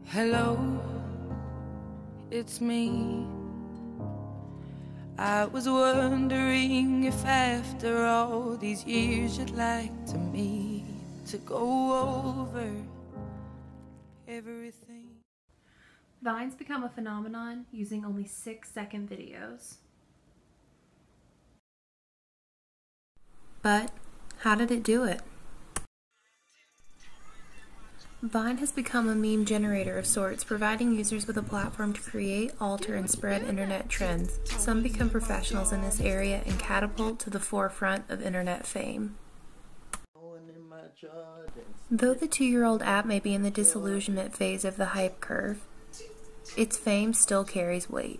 Hello, it's me. I was wondering if after all these years you'd like to meet to go over everything. Vine's become a phenomenon using only 6-second videos. But how did it do it? Vine has become a meme generator of sorts, providing users with a platform to create, alter, and spread internet trends. Some become professionals in this area and catapult to the forefront of internet fame. Though the 2-year-old app may be in the disillusionment phase of the hype curve, its fame still carries weight.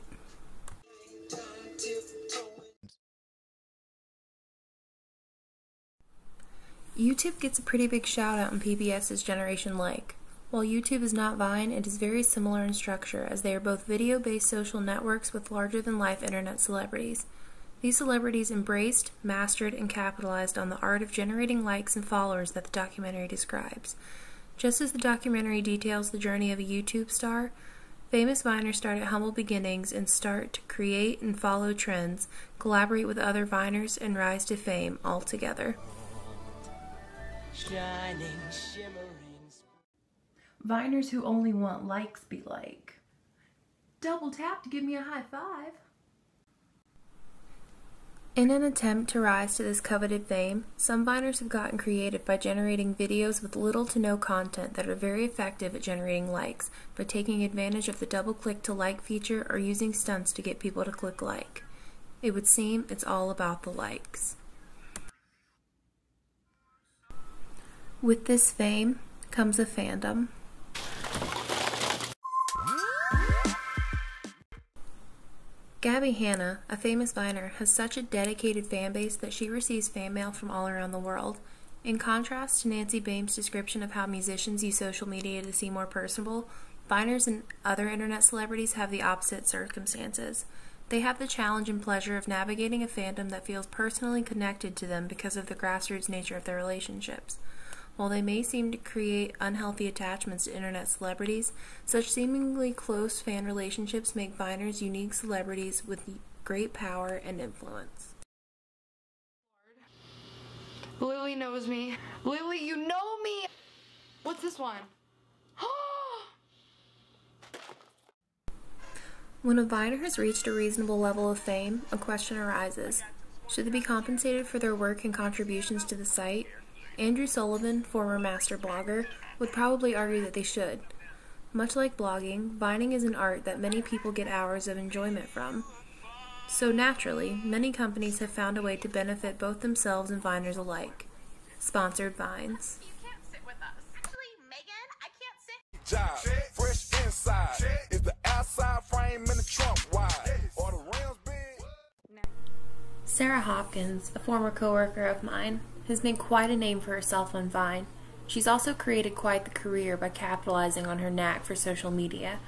YouTube gets a pretty big shout out in PBS's Generation Like. While YouTube is not Vine, it is very similar in structure, as they are both video-based social networks with larger-than-life internet celebrities. These celebrities embraced, mastered, and capitalized on the art of generating likes and followers that the documentary describes. Just as the documentary details the journey of a YouTube star, famous Viners start at humble beginnings and start to create and follow trends, collaborate with other Viners, and rise to fame all together. Shining, shimmering. Viners who only want likes be like, double tap to give me a high five. In an attempt to rise to this coveted fame, some Viners have gotten creative by generating videos with little to no content that are very effective at generating likes, by taking advantage of the double click to like feature or using stunts to get people to click like. It would seem it's all about the likes. With this fame comes a fandom. Gabby Hanna, a famous Viner, has such a dedicated fan base that she receives fan mail from all around the world. In contrast to Nancy Bame's description of how musicians use social media to seem more personable, Viners and other internet celebrities have the opposite circumstances. They have the challenge and pleasure of navigating a fandom that feels personally connected to them because of the grassroots nature of their relationships. While they may seem to create unhealthy attachments to internet celebrities, such seemingly close fan relationships make Viners unique celebrities with great power and influence. Lily knows me. Lily, you know me! What's this one? When a Viner has reached a reasonable level of fame, a question arises. Should they be compensated for their work and contributions to the site? Andrew Sullivan, former master blogger, would probably argue that they should. Much like blogging, vining is an art that many people get hours of enjoyment from. So naturally, many companies have found a way to benefit both themselves and Viners alike. Sponsored Vines. You can't sit with us. Actually, Megan, I can't sit. Job, fresh inside. Is the outside frame in the trunk wide? Or the rims big? Sarah Hopkins, a former coworker of mine, has made quite a name for herself on Vine. She's also created quite the career by capitalizing on her knack for social media.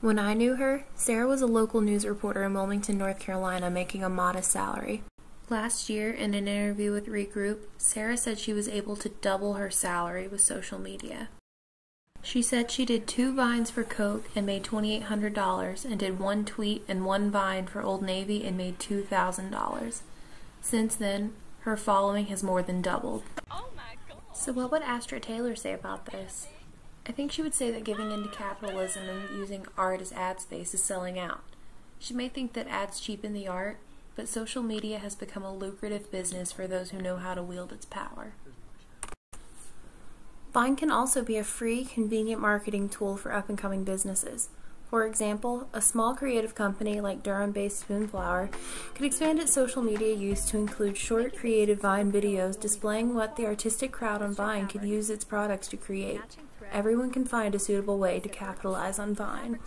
When I knew her, Sarah was a local news reporter in Wilmington, North Carolina, making a modest salary. Last year, in an interview with Regroup, Sarah said she was able to double her salary with social media. She said she did 2 Vines for Coke and made $2,800, and did 1 tweet and 1 Vine for Old Navy and made $2,000. Since then, her following has more than doubled. Oh my God. So what would Astrid Taylor say about this? I think she would say that giving into capitalism and using art as ad space is selling out. She may think that ads cheapen the art, but social media has become a lucrative business for those who know how to wield its power. Vine can also be a free, convenient marketing tool for up-and-coming businesses. For example, a small creative company like Durham-based Spoonflower could expand its social media use to include short, creative Vine videos displaying what the artistic crowd on Vine could use its products to create. Everyone can find a suitable way to capitalize on Vine.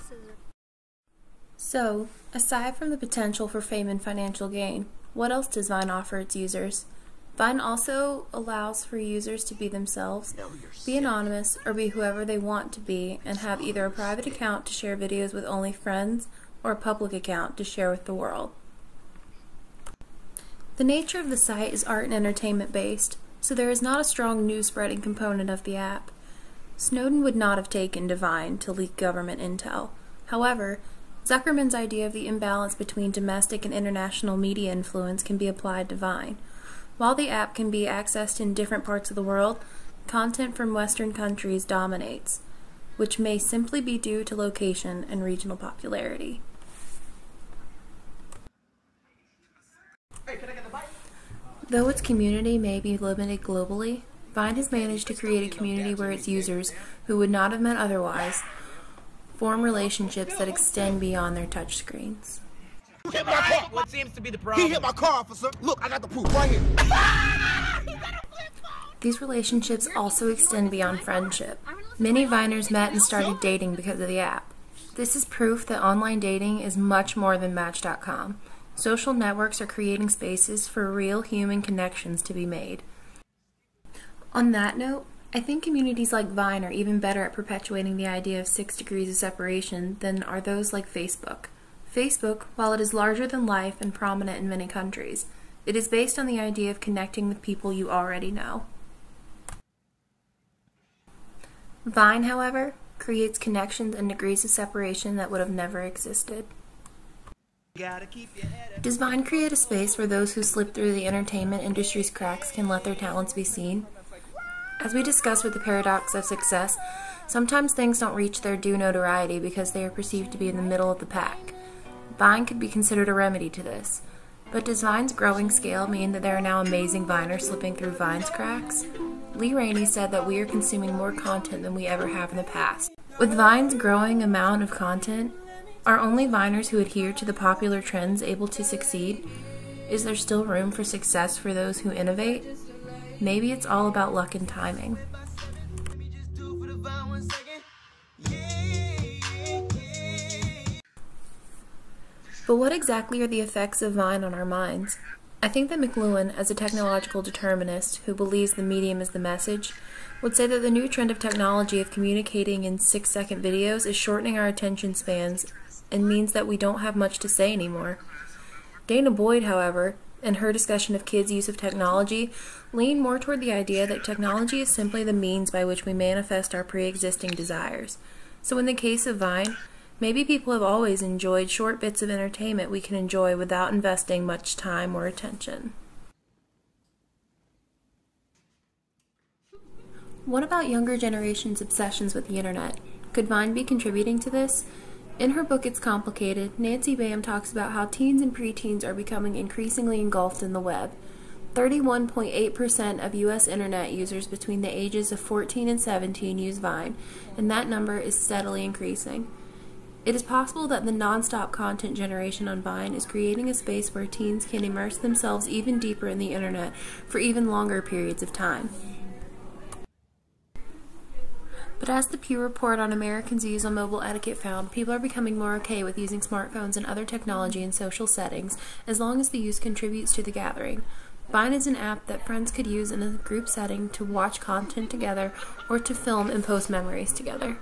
So, aside from the potential for fame and financial gain, what else does Vine offer its users? Vine also allows for users to be themselves, be anonymous, or be whoever they want to be, and have either a private account to share videos with only friends, or a public account to share with the world. The nature of the site is art and entertainment based, so there is not a strong news spreading component of the app. Snowden would not have taken to Vine to leak government intel. However, Zuckerman's idea of the imbalance between domestic and international media influence can be applied to Vine. While the app can be accessed in different parts of the world, content from Western countries dominates, which may simply be due to location and regional popularity. Though its community may be limited globally, Vine has managed to create a community where its users, who would not have met otherwise, form relationships that extend beyond their touchscreens. Hit my car. What seems to be the problem? He hit my car, officer. Look, I got the proof right here. These relationships also extend beyond friendship. Many Viners met and started dating because of the app. This is proof that online dating is much more than Match.com. Social networks are creating spaces for real human connections to be made. On that note, I think communities like Vine are even better at perpetuating the idea of 6 degrees of separation than are those like Facebook. Facebook, while it is larger than life and prominent in many countries, it is based on the idea of connecting with people you already know. Vine, however, creates connections and degrees of separation that would have never existed. Does Vine create a space where those who slip through the entertainment industry's cracks can let their talents be seen? As we discussed with the paradox of success, sometimes things don't reach their due notoriety because they are perceived to be in the middle of the pack. Vine could be considered a remedy to this. But does Vine's growing scale mean that there are now amazing Viners slipping through Vine's cracks? Lee Rainey said that we are consuming more content than we ever have in the past. With Vine's growing amount of content, are only Viners who adhere to the popular trends able to succeed? Is there still room for success for those who innovate? Maybe it's all about luck and timing. But what exactly are the effects of Vine on our minds? I think that McLuhan, as a technological determinist who believes the medium is the message, would say that the new trend of technology of communicating in 6-second videos is shortening our attention spans and means that we don't have much to say anymore. Dana Boyd, however, in her discussion of kids' use of technology, leaned more toward the idea that technology is simply the means by which we manifest our pre-existing desires. So in the case of Vine, maybe people have always enjoyed short bits of entertainment we can enjoy without investing much time or attention. What about younger generations' obsessions with the internet? Could Vine be contributing to this? In her book It's Complicated, Nancy Bam talks about how teens and preteens are becoming increasingly engulfed in the web. 31.8% of U.S. internet users between the ages of 14 and 17 use Vine, and that number is steadily increasing. It is possible that the non-stop content generation on Vine is creating a space where teens can immerse themselves even deeper in the internet for even longer periods of time. But as the Pew Report on Americans' views on mobile etiquette found, people are becoming more okay with using smartphones and other technology in social settings as long as the use contributes to the gathering. Vine is an app that friends could use in a group setting to watch content together or to film and post memories together.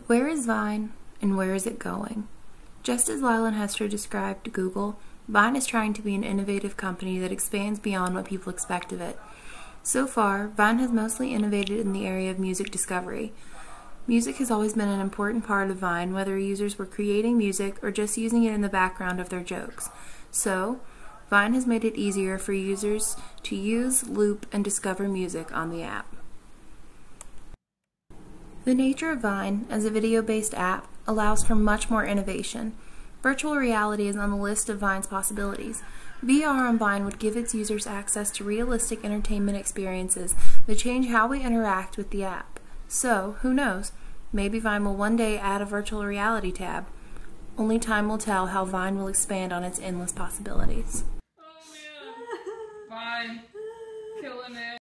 Where is Vine, and where is it going? Just as Lyle and Hester described Google, Vine is trying to be an innovative company that expands beyond what people expect of it. So far, Vine has mostly innovated in the area of music discovery. Music has always been an important part of Vine, whether users were creating music or just using it in the background of their jokes. So, Vine has made it easier for users to use, loop, and discover music on the app. The nature of Vine, as a video-based app, allows for much more innovation. Virtual reality is on the list of Vine's possibilities. VR on Vine would give its users access to realistic entertainment experiences that change how we interact with the app. So, who knows? Maybe Vine will one day add a virtual reality tab. Only time will tell how Vine will expand on its endless possibilities. Oh man, Vine, killing it.